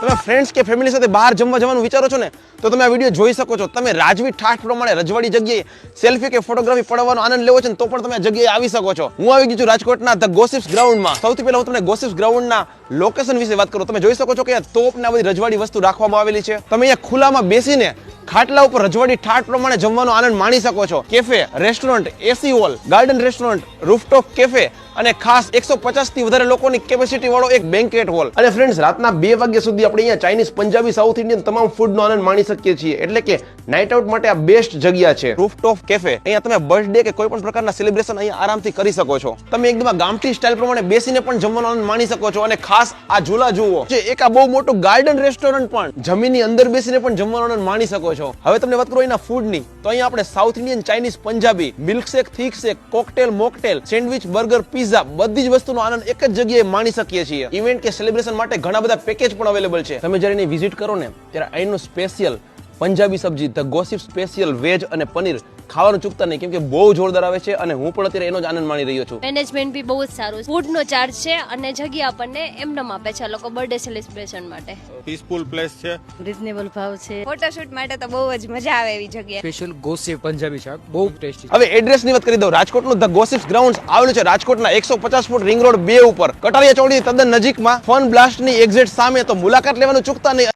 તમે ફ્રેન્ડ્સ કે ફેમિલી સાથે બહાર જમવા જવાનું વિચારો છો ને તો તમે આ વિડીયો જોઈ શકો છો. તમે રાજવી ઠાઠ પ્રમાણે રજવાડી જગ્યાએ સેલ્ફી કે ફોટોગ્રાફી પડાવવાનો આનંદ લેવો છે ને તો પણ તમે આ જગ્યાએ આવી શકો છો. હું આવી ગયો છું રાજકોટના ધ ગોસિપ્સ ગ્રાઉન્ડમાં. સૌથી પહેલા હું તમને ગોસિપ્સ ગ્રાઉન્ડના લોકેશન વિશે વાત કરું. તમે જોઈ શકો છો કે અહીંયા તોપ ને આ બધી રજવાડી વસ્તુ રાખવામાં આવેલી છે. તમે અહીંયા ખુલ્લામાં બેસીને ખાટલા ઉપર રજવાડી ઠાઠ પ્રમાણે જમવાનો આનંદ માણી શકો છો. Cafe, restaurant, AC hall, garden restaurant, rooftop cafe અને ખાસ 150 થી વધારે લોકોની કેપેસિટી વાળો એક બેન્કેટ હોલ. અને ફ્રેન્ડ્સ, રાતના 2 વાગ્યા સુધી આપણે અહીંયા ચાઇનીઝ, પંજાબી, સાઉથ ઇન્ડિયન તમામ ફૂડનો આનંદ માણી શકીએ છીએ. એટલે કે નાઇટ આઉટ માટે આ બેસ્ટ જગ્યા છે. રૂફટોપ કેફે, અહીંયા તમે બર્થડે કે કોઈ પણ પ્રકારના સેલિબ્રેશન અહીંયા આરામથી કરી શકો છો. તમે એકદમ ગામઠી સ્ટાઇલ પ્રમાણે બેસીને પણ જમવાનો આનંદ માણી શકો છો. અને ખાસ આ ઝૂલા જુઓ, એક આ બહુ મોટું ગાર્ડન રેસ્ટોરન્ટ પણ જમીનની અંદર બેસીને પણ જમવાનો આનંદ માણી શકો છો. હવે તમને વાત કરું એના ફૂડની, તો અહીંયા આપણે south Indian, Chinese, Punjabi, milkshake, thick shake, cocktail, mocktail, sandwich, burger, pizza બધી જ વસ્તુનો આનંદ એક જ જગ્યાએ માણી શકીએ છીએ. ઇવેન્ટ કે સેલિબ્રેશન માટે ઘણા બધા પેકેજ પણ અવેલેબલ છે. તમે જ્યારે એની વિઝિટ કરો ને ત્યારે અહીંનું સ્પેશિયલ પંજાબી સબ્જી, ધ ગોસિપ સ્પેશિયલ વેજ અને પનીર ખાવાનું ચૂકતા નહીં, કેમ કે બહુ જોરદાર આવે છે અને હું પણ અત્યારે એનો જ આનંદ માણી રહ્યો છું. મેનેજમેન્ટ બી બહુ જ સારું છે. ફૂડનો ચાર્જ છે અને જગ્યા આપણને એમનેમ આપે છે આ લોકો બર્થડે સેલિબ્રેશન માટે. પીસફુલ પ્લેસ છે, રીઝનેબલ ભાવ છે. ફોટોશૂટ માટે તો બહુ જ મજા આવે એવી જગ્યા. સ્પેશિયલ ગોસિપ પંજાબી શાક બહુ ટેસ્ટી. હવે એડ્રેસની વાત કરી દઉં. રાજકોટનું ધ ગોસિપ્સ ગ્રાઉન્ડ આવેલું છે રાજકોટના 150 ફૂટ રિંગ રોડ 2 ઉપર, કટારિયા ચોકડી તદ્દન નજીકમાં, ફન બ્લાસ્ટની એક્ઝેક્ટ સામે. તો મુલાકાત લેવાનું ચૂકતા નહીં.